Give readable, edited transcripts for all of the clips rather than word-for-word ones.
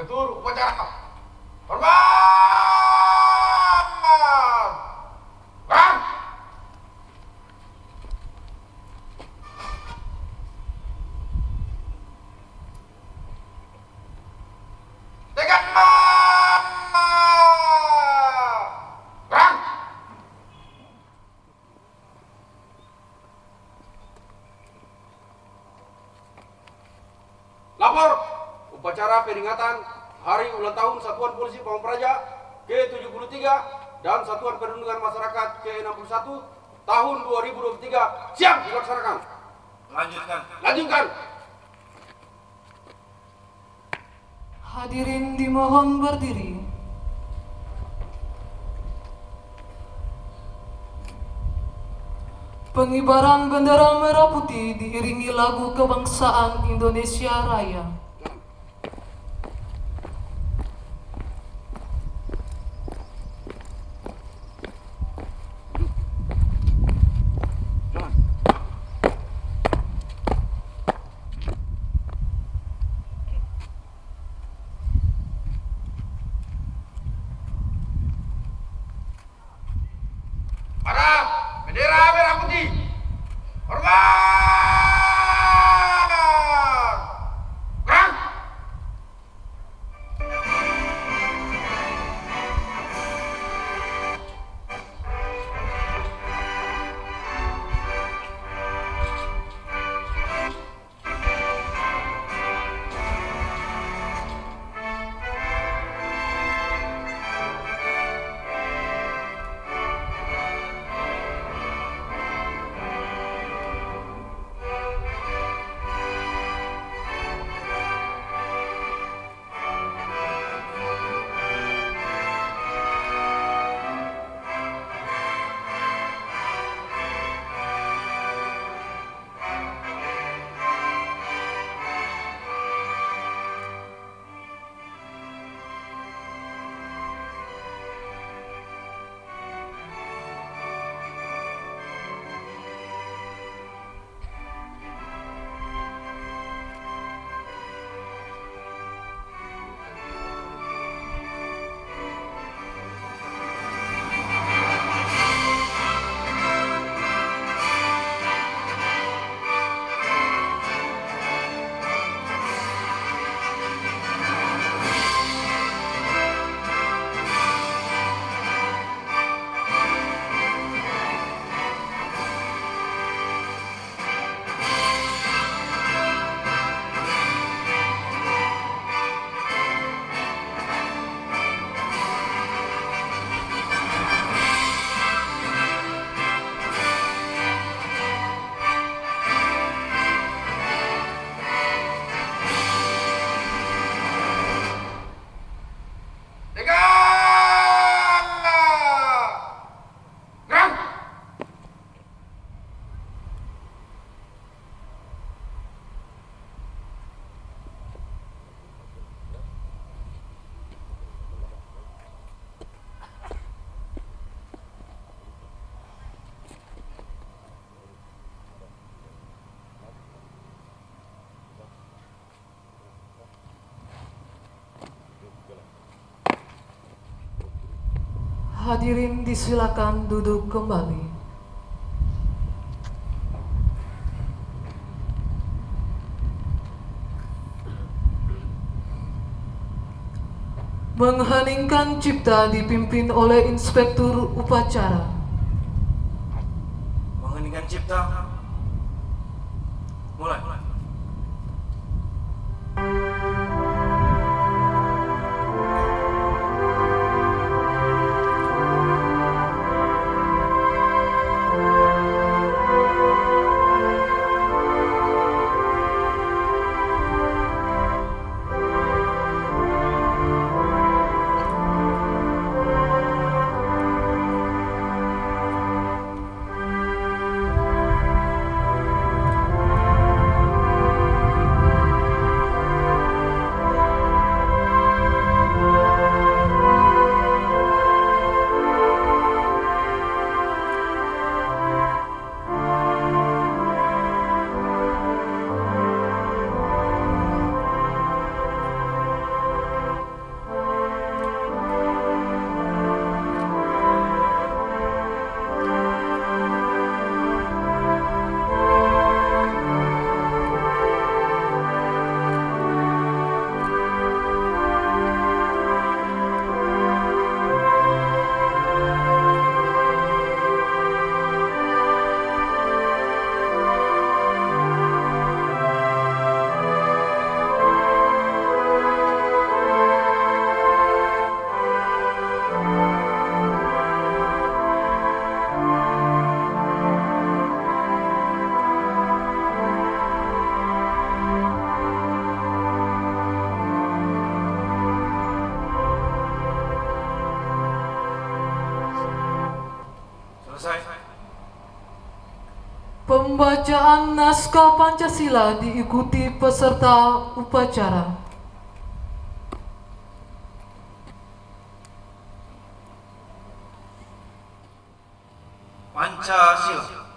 Inspektur upacara. Hormat! Bang! Tekan! Bang! Lapor upacara peringatan Hari Ulang Tahun Satuan Polisi Pamung Praja ke-73 dan Satuan Perlindungan Masyarakat ke-61 tahun 2023 siap dilaksanakan. Lanjutkan. Hadirin dimohon berdiri. Pengibaran bendera merah putih diiringi lagu kebangsaan Indonesia Raya. Bendera merah putih. Hormat! Gerak! Hadirin disilakan duduk kembali. Mengheningkan cipta dipimpin oleh Inspektur Upacara. Mengheningkan cipta. Mulai. Pembacaan naskah Pancasila diikuti peserta upacara. Pancasila.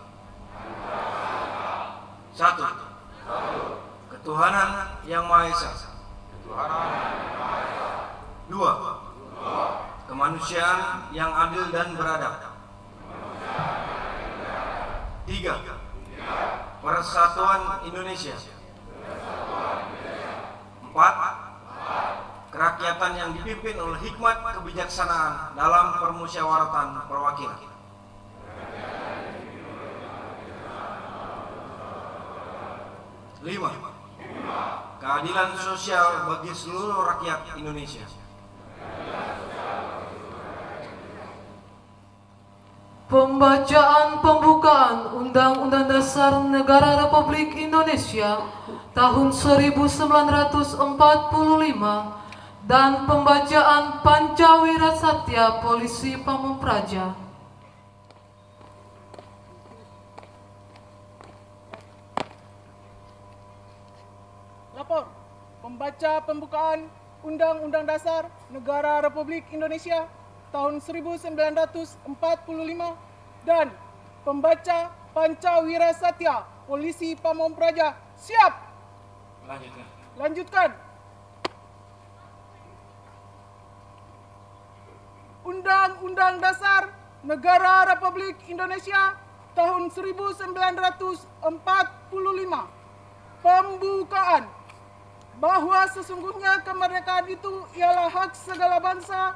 1. Ketuhanan Yang Maha Esa. 2. Kemanusiaan yang adil dan beradab. 3. Persatuan Indonesia. 4. Kerakyatan yang dipimpin oleh hikmat kebijaksanaan dalam permusyawaratan perwakilan. 5. Keadilan sosial bagi seluruh rakyat Indonesia. Pembacaan pembukaan Undang-Undang Dasar Negara Republik Indonesia tahun 1945 dan pembacaan Pancawira Satya Polisi Pamung Praja. Lapor, pembaca pembukaan Undang-Undang Dasar Negara Republik Indonesia tahun 1945 dan pembaca Pancawira Satya Polisi Pamung Praja. Siap. Lanjutkan. Undang-Undang Dasar Negara Republik Indonesia tahun 1945. Pembukaan. Bahwa sesungguhnya kemerdekaan itu ialah hak segala bangsa,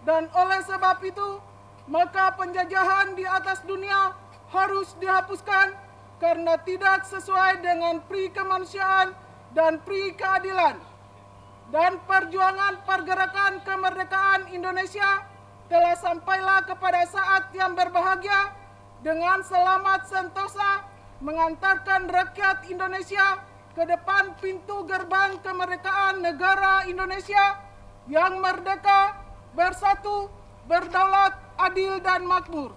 dan oleh sebab itu maka penjajahan di atas dunia harus dihapuskan karena tidak sesuai dengan pri kemanusiaan dan pri keadilan. Dan perjuangan pergerakan kemerdekaan Indonesia telah sampailah kepada saat yang berbahagia dengan selamat sentosa mengantarkan rakyat Indonesia ke depan pintu gerbang kemerdekaan negara Indonesia yang merdeka, bersatu, berdaulat, adil dan makmur.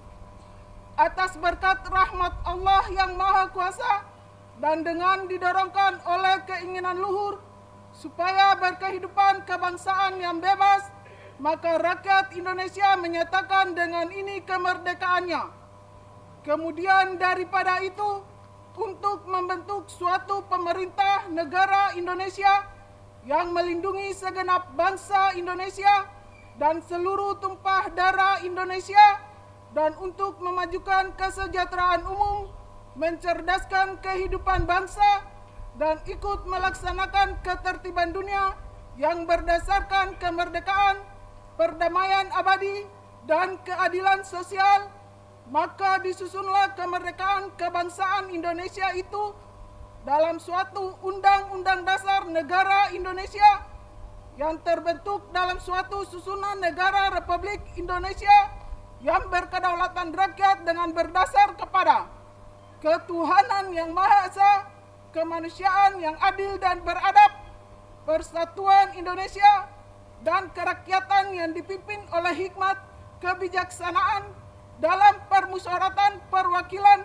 Atas berkat rahmat Allah yang Maha Kuasa dan dengan didorongkan oleh keinginan luhur supaya berkehidupan kebangsaan yang bebas, maka rakyat Indonesia menyatakan dengan ini kemerdekaannya. Kemudian daripada itu, untuk membentuk suatu pemerintah negara Indonesia yang melindungi segenap bangsa Indonesia dan seluruh tumpah darah Indonesia, dan untuk memajukan kesejahteraan umum, mencerdaskan kehidupan bangsa, dan ikut melaksanakan ketertiban dunia yang berdasarkan kemerdekaan, perdamaian abadi, dan keadilan sosial, maka disusunlah kemerdekaan kebangsaan Indonesia itu dalam suatu Undang-Undang Dasar Negara Indonesia yang terbentuk dalam suatu susunan negara Republik Indonesia yang berkedaulatan rakyat dengan berdasar kepada ketuhanan yang Maha Esa, kemanusiaan yang adil dan beradab, persatuan Indonesia, dan kerakyatan yang dipimpin oleh hikmat kebijaksanaan dalam permusyawaratan perwakilan,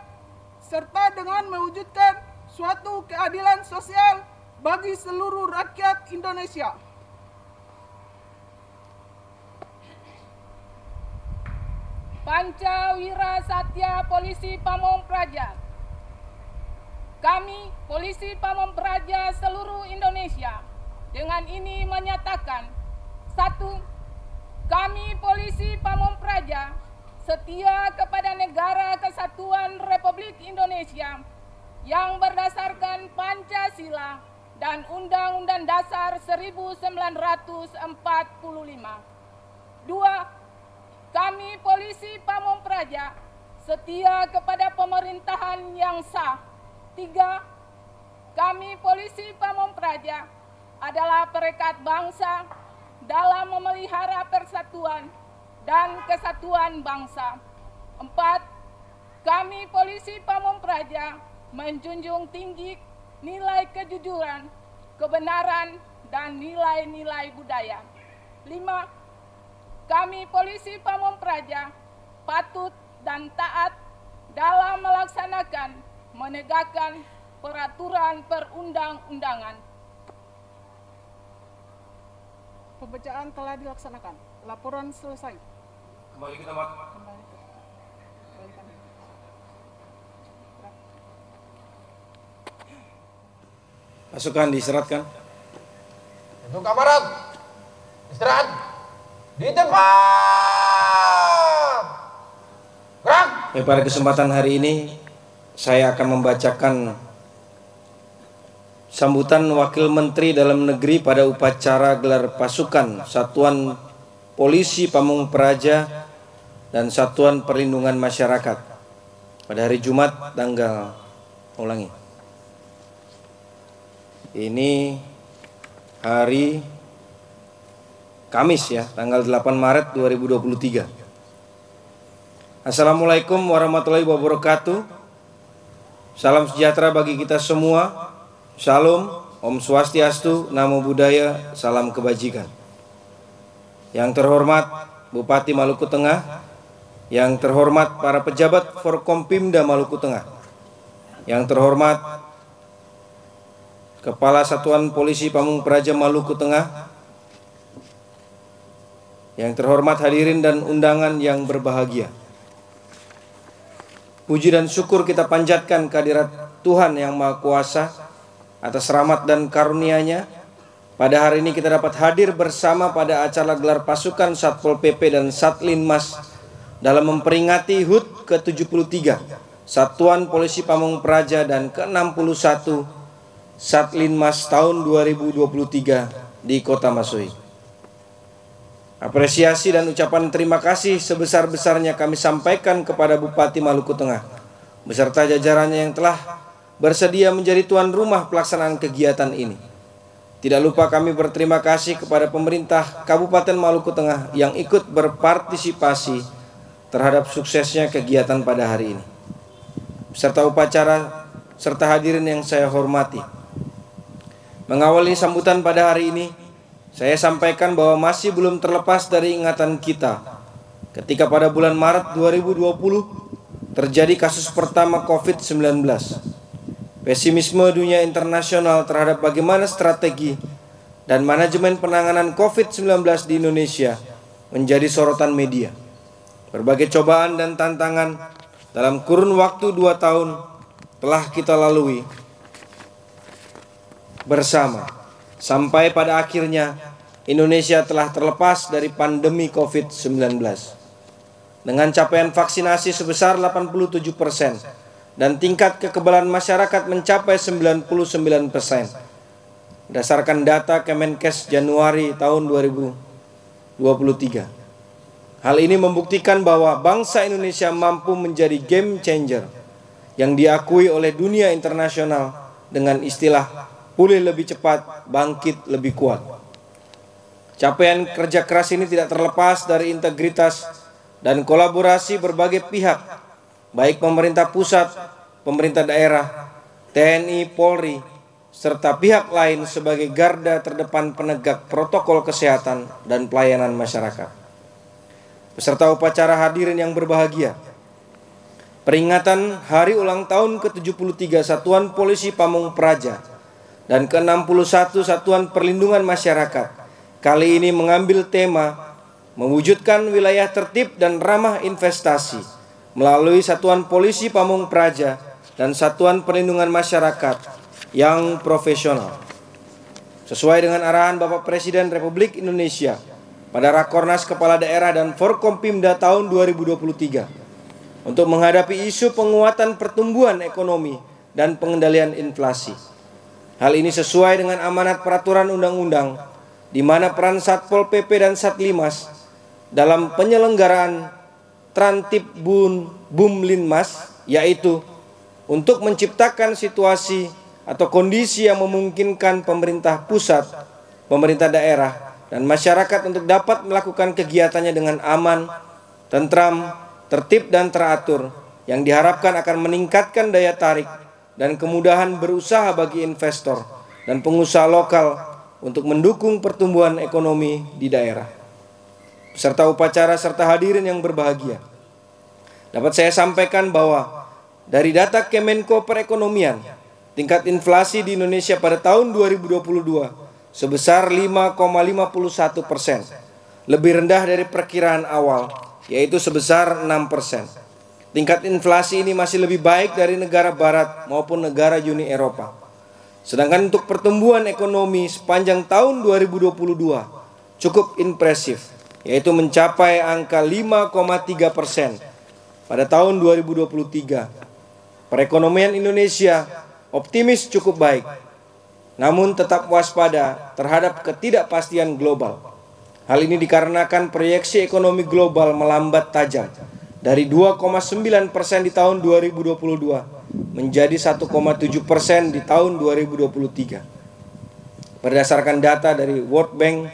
serta dengan mewujudkan suatu keadilan sosial bagi seluruh rakyat Indonesia. Pancawira Satya Polisi Pamung Praja. Kami, Polisi Pamung Praja seluruh Indonesia, dengan ini menyatakan: 1. Kami, Polisi Pamung Praja, setia kepada Negara Kesatuan Republik Indonesia yang berdasarkan Pancasila dan Undang-Undang Dasar 1945. 2. Kami, Polisi Pamung Praja, setia kepada pemerintahan yang sah. 3. Kami, Polisi Pamung Praja, adalah perekat bangsa dalam memelihara persatuan dan kesatuan bangsa. 4. Kami, Polisi Pamung Praja, menjunjung tinggi nilai kejujuran, kebenaran, dan nilai-nilai budaya. 5. Kami, Polisi Pamung Praja, patut dan taat dalam melaksanakan menegakkan peraturan perundang-undangan. Pembacaan telah dilaksanakan. Laporan selesai. Kembali ke tempat. Pasukan diistirahatkan. Untuk kamarat, istirahat di tempat. Gerak. Pada kesempatan hari ini saya akan membacakan sambutan Wakil Menteri Dalam Negeri pada upacara gelar pasukan Satuan Polisi Pamung Praja dan Satuan Perlindungan Masyarakat pada hari Jumat ini hari Kamis ya, tanggal 8 Maret 2023. Assalamualaikum warahmatullahi wabarakatuh. Salam sejahtera bagi kita semua. Shalom, Om Swastiastu, Namo Buddhaya, salam kebajikan. Yang terhormat Bupati Maluku Tengah, yang terhormat para pejabat Forkompimda Maluku Tengah, yang terhormat Kepala Satuan Polisi Pamung Praja Maluku Tengah, yang terhormat hadirin dan undangan yang berbahagia. Puji dan syukur kita panjatkan kehadirat Tuhan Yang Maha Kuasa atas rahmat dan karunia-Nya. Pada hari ini kita dapat hadir bersama pada acara gelar pasukan Satpol PP dan Satlinmas dalam memperingati HUT ke-73 Satuan Polisi Pamung Praja dan ke-61 Satlinmas tahun 2023 di Kota Masoi. Apresiasi dan ucapan terima kasih sebesar-besarnya kami sampaikan kepada Bupati Maluku Tengah beserta jajarannya yang telah bersedia menjadi tuan rumah pelaksanaan kegiatan ini. Tidak lupa kami berterima kasih kepada pemerintah Kabupaten Maluku Tengah yang ikut berpartisipasi terhadap suksesnya kegiatan pada hari ini. Beserta upacara serta hadirin yang saya hormati. Mengawali sambutan pada hari ini, saya sampaikan bahwa masih belum terlepas dari ingatan kita ketika pada bulan Maret 2020 terjadi kasus pertama COVID-19. Pesimisme dunia internasional terhadap bagaimana strategi dan manajemen penanganan COVID-19 di Indonesia menjadi sorotan media. Berbagai cobaan dan tantangan dalam kurun waktu 2 tahun telah kita lalui bersama, sampai pada akhirnya Indonesia telah terlepas dari pandemi COVID-19 dengan capaian vaksinasi sebesar 87% dan tingkat kekebalan masyarakat mencapai 99%. Berdasarkan data Kemenkes Januari tahun 2023. Hal ini membuktikan bahwa bangsa Indonesia mampu menjadi game changer yang diakui oleh dunia internasional dengan istilah pulih lebih cepat, bangkit lebih kuat. Capaian kerja keras ini tidak terlepas dari integritas dan kolaborasi berbagai pihak, baik pemerintah pusat, pemerintah daerah, TNI, Polri, serta pihak lain sebagai garda terdepan penegak protokol kesehatan dan pelayanan masyarakat. Beserta upacara hadirin yang berbahagia, peringatan Hari Ulang Tahun ke-73 Satuan Polisi Pamung Praja dan ke-61 Satuan Perlindungan Masyarakat kali ini mengambil tema mewujudkan wilayah tertib dan ramah investasi melalui Satuan Polisi Pamung Praja dan Satuan Perlindungan Masyarakat yang profesional. Sesuai dengan arahan Bapak Presiden Republik Indonesia pada Rakornas Kepala Daerah dan Forkompimda tahun 2023 untuk menghadapi isu penguatan pertumbuhan ekonomi dan pengendalian inflasi. Hal ini sesuai dengan amanat peraturan undang-undang di mana peran Satpol PP dan Satlimas dalam penyelenggaraan Trantip Bumlinmas yaitu untuk menciptakan situasi atau kondisi yang memungkinkan pemerintah pusat, pemerintah daerah, dan masyarakat untuk dapat melakukan kegiatannya dengan aman, tentram, tertib dan teratur yang diharapkan akan meningkatkan daya tarik dan kemudahan berusaha bagi investor dan pengusaha lokal untuk mendukung pertumbuhan ekonomi di daerah. Beserta upacara serta hadirin yang berbahagia, dapat saya sampaikan bahwa dari data Kemenko Perekonomian, tingkat inflasi di Indonesia pada tahun 2022 sebesar 5,51%, lebih rendah dari perkiraan awal, yaitu sebesar 6%. Tingkat inflasi ini masih lebih baik dari negara barat maupun negara Uni Eropa. Sedangkan untuk pertumbuhan ekonomi sepanjang tahun 2022 cukup impresif, yaitu mencapai angka 5,3% pada tahun 2023. Perekonomian Indonesia optimis cukup baik, namun tetap waspada terhadap ketidakpastian global. Hal ini dikarenakan proyeksi ekonomi global melambat tajam dari 2,9% di tahun 2022 menjadi 1,7% di tahun 2023. Berdasarkan data dari World Bank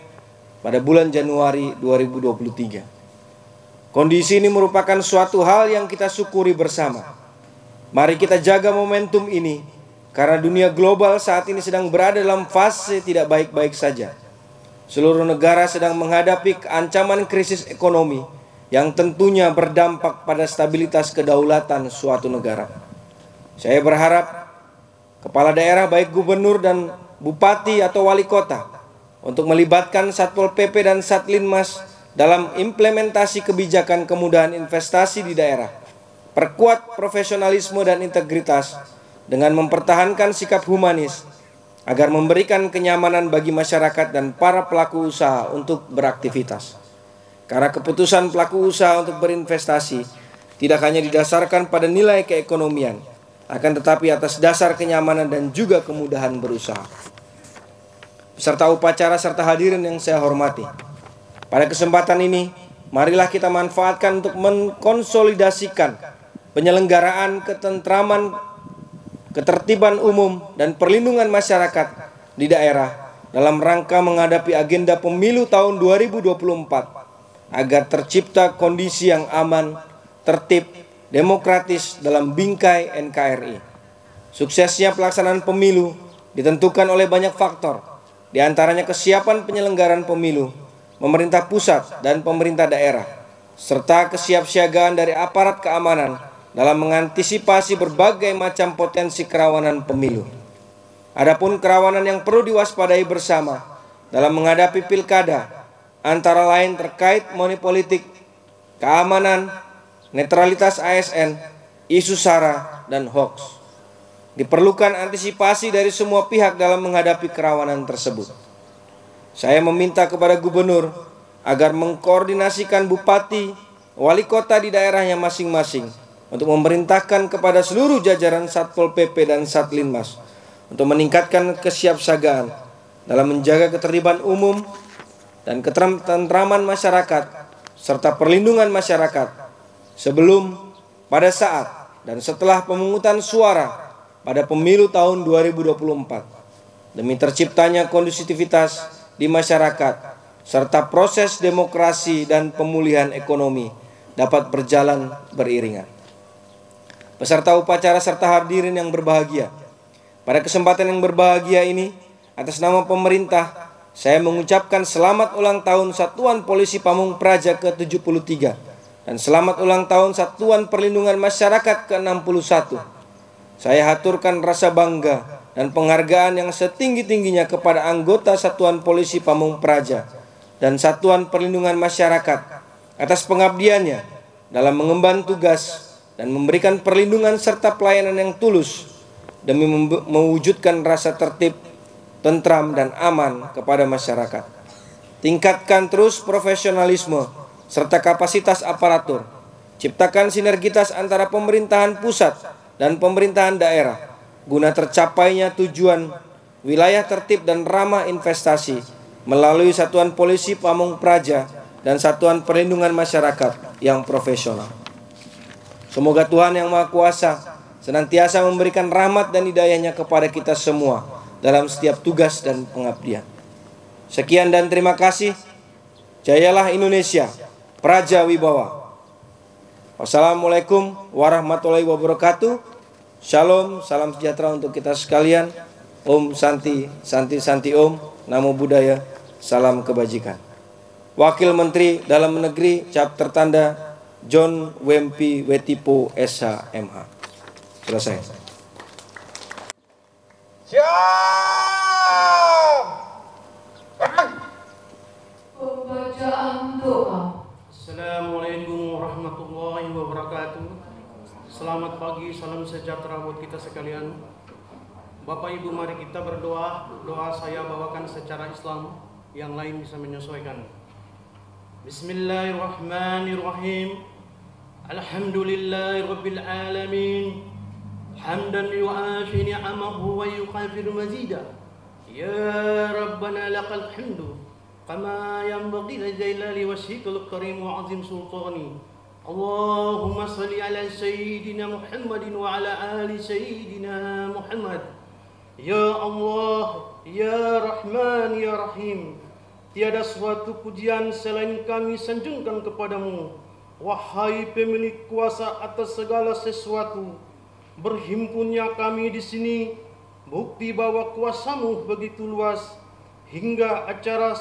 pada bulan Januari 2023. Kondisi ini merupakan suatu hal yang kita syukuri bersama. Mari kita jaga momentum ini, karena dunia global saat ini sedang berada dalam fase tidak baik-baik saja. Seluruh negara sedang menghadapi ancaman krisis ekonomi yang tentunya berdampak pada stabilitas kedaulatan suatu negara. Saya berharap kepala daerah baik gubernur dan bupati atau wali kota untuk melibatkan Satpol PP dan Satlinmas dalam implementasi kebijakan kemudahan investasi di daerah. Perkuat profesionalisme dan integritas dengan mempertahankan sikap humanis agar memberikan kenyamanan bagi masyarakat dan para pelaku usaha untuk beraktivitas. Karena keputusan pelaku usaha untuk berinvestasi tidak hanya didasarkan pada nilai keekonomian, akan tetapi atas dasar kenyamanan dan juga kemudahan berusaha. Peserta upacara serta hadirin yang saya hormati, pada kesempatan ini marilah kita manfaatkan untuk mengkonsolidasikan penyelenggaraan ketentraman, ketertiban umum dan perlindungan masyarakat di daerah dalam rangka menghadapi agenda pemilu tahun 2024 agar tercipta kondisi yang aman, tertib, demokratis dalam bingkai NKRI. Suksesnya pelaksanaan pemilu ditentukan oleh banyak faktor, di antaranya kesiapan penyelenggaraan pemilu, pemerintah pusat dan pemerintah daerah, serta kesiapsiagaan dari aparat keamanan dalam mengantisipasi berbagai macam potensi kerawanan pemilu. Adapun kerawanan yang perlu diwaspadai bersama dalam menghadapi pilkada antara lain terkait money politik, keamanan, netralitas ASN, isu SARA, dan hoax. Diperlukan antisipasi dari semua pihak dalam menghadapi kerawanan tersebut. Saya meminta kepada gubernur agar mengkoordinasikan bupati, wali kota di daerahnya masing-masing untuk memerintahkan kepada seluruh jajaran Satpol PP dan Satlinmas untuk meningkatkan kesiapsiagaan dalam menjaga ketertiban umum dan ketentraman masyarakat serta perlindungan masyarakat sebelum, pada saat, dan setelah pemungutan suara pada pemilu tahun 2024 demi terciptanya kondusivitas di masyarakat serta proses demokrasi dan pemulihan ekonomi dapat berjalan beriringan. Peserta upacara serta hadirin yang berbahagia, pada kesempatan yang berbahagia ini, atas nama pemerintah, saya mengucapkan selamat ulang tahun Satuan Polisi Pamung Praja ke-73 dan selamat ulang tahun Satuan Perlindungan Masyarakat ke-61. Saya haturkan rasa bangga dan penghargaan yang setinggi-tingginya kepada anggota Satuan Polisi Pamung Praja dan Satuan Perlindungan Masyarakat atas pengabdiannya dalam mengemban tugas dan memberikan perlindungan serta pelayanan yang tulus demi mewujudkan rasa tertib, tentram, dan aman kepada masyarakat. Tingkatkan terus profesionalisme serta kapasitas aparatur. Ciptakan sinergitas antara pemerintahan pusat dan pemerintahan daerah guna tercapainya tujuan wilayah tertib dan ramah investasi melalui Satuan Polisi Pamung Praja dan Satuan Perlindungan Masyarakat yang profesional. Semoga Tuhan Yang Maha Kuasa senantiasa memberikan rahmat dan hidayahnya kepada kita semua dalam setiap tugas dan pengabdian. Sekian dan terima kasih. Jayalah Indonesia, Praja Wibawa. Wassalamualaikum warahmatullahi wabarakatuh. Shalom, salam sejahtera untuk kita sekalian. Om Santi, Santi Santi Om, Namo Buddhaya, salam kebajikan. Wakil Menteri Dalam Negeri cap tertanda John Wempi Wetipo SH MH. Selesai. Siap. Pembacaan doa. Assalamualaikum warahmatullahi wabarakatuh. Selamat pagi, salam sejahtera buat kita sekalian. Bapak Ibu, mari kita berdoa. Doa saya bawakan secara Islam, yang lain bisa menyesuaikan. Bismillahirrahmanirrahim. Alhamdulillahirabbil alamin. Hamdan yu'afi ni'amahu wa yuqafir mazida. Ya Rabbana lakal hamdu kama yanbaghi li jalali wajhikal karim wa azim sultani. Allahumma salli ala sayyidina Muhammadin wa ala ali sayyidina Muhammad. Ya Allah, ya Rahman, ya Rahim, tiada suatu pujian selain kami sanjungkan kepadamu. Wahai pemilik kuasa atas segala sesuatu, berhimpunnya kami di sini, bukti bahwa kuasamu begitu luas, hingga acara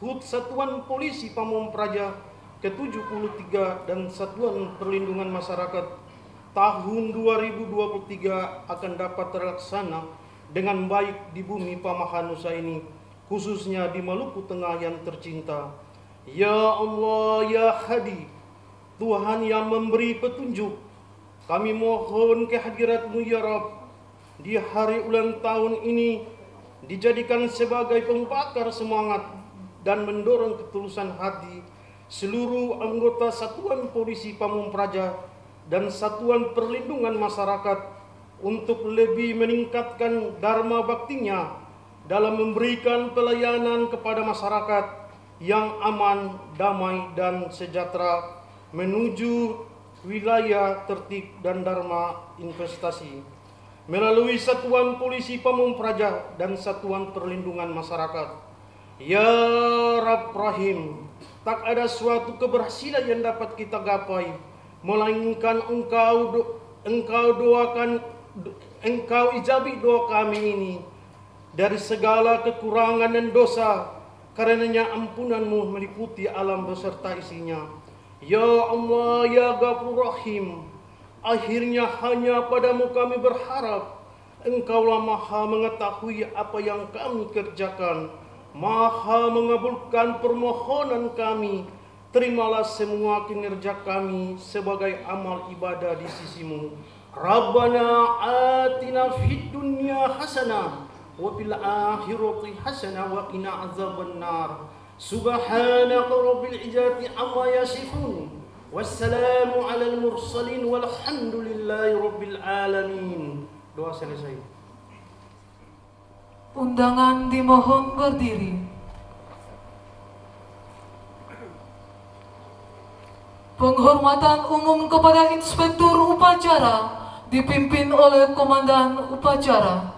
HUT Satuan Polisi Pamong Praja ke-73 dan Satuan Perlindungan Masyarakat tahun 2023 akan dapat terlaksana dengan baik di bumi Pamahanusa ini, khususnya di Maluku Tengah yang tercinta. Ya Allah, ya Hadi, Tuhan yang memberi petunjuk, kami mohon kehadirat-Mu ya Rabb, di hari ulang tahun ini dijadikan sebagai pembakar semangat dan mendorong ketulusan hati seluruh anggota Satuan Polisi Pamong Praja dan Satuan Perlindungan Masyarakat untuk lebih meningkatkan dharma baktinya dalam memberikan pelayanan kepada masyarakat yang aman, damai, dan sejahtera menuju wilayah tertib dan dharma investasi. Melalui Satuan Polisi Pamong Praja dan Satuan Perlindungan Masyarakat. Ya Rabb Rahim, tak ada suatu keberhasilan yang dapat kita gapai melainkan Engkau ijabi doa kami ini dari segala kekurangan dan dosa, karenanya ampunan-Mu meliputi alam beserta isinya. Ya Allah, ya Ghafur Rahim, akhirnya hanya padamu kami berharap. Engkaulah maha mengetahui apa yang kami kerjakan, maha mengabulkan permohonan kami. Terimalah semua kinerja kami sebagai amal ibadah di sisi-Mu. Rabbana atina fid dunya hasanah wa fil akhirati hasanah wa qina azabannar. Subhanaka rabbil izzati amma yasifun. Wassalamu alal mursalin walhamdulillahi rabbil alamin. Doa selesai. Undangan dimohon berdiri. Penghormatan umum kepada Inspektur Upacara dipimpin oleh Komandan Upacara.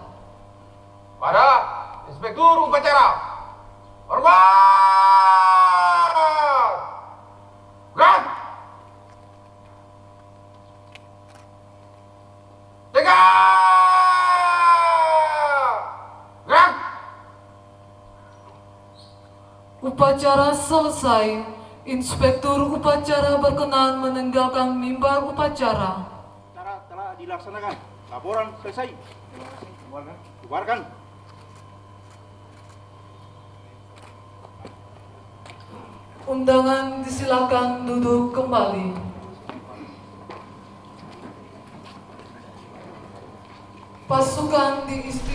Pada Inspektur Upacara, hormat! Gerak! Tegak! Gerak! Upacara selesai. Inspektur Upacara berkenan meninggalkan mimbar upacara. Acara telah dilaksanakan. Laporan selesai. Bubarkan. Undangan disilakan duduk kembali. Pasukan diistimewakan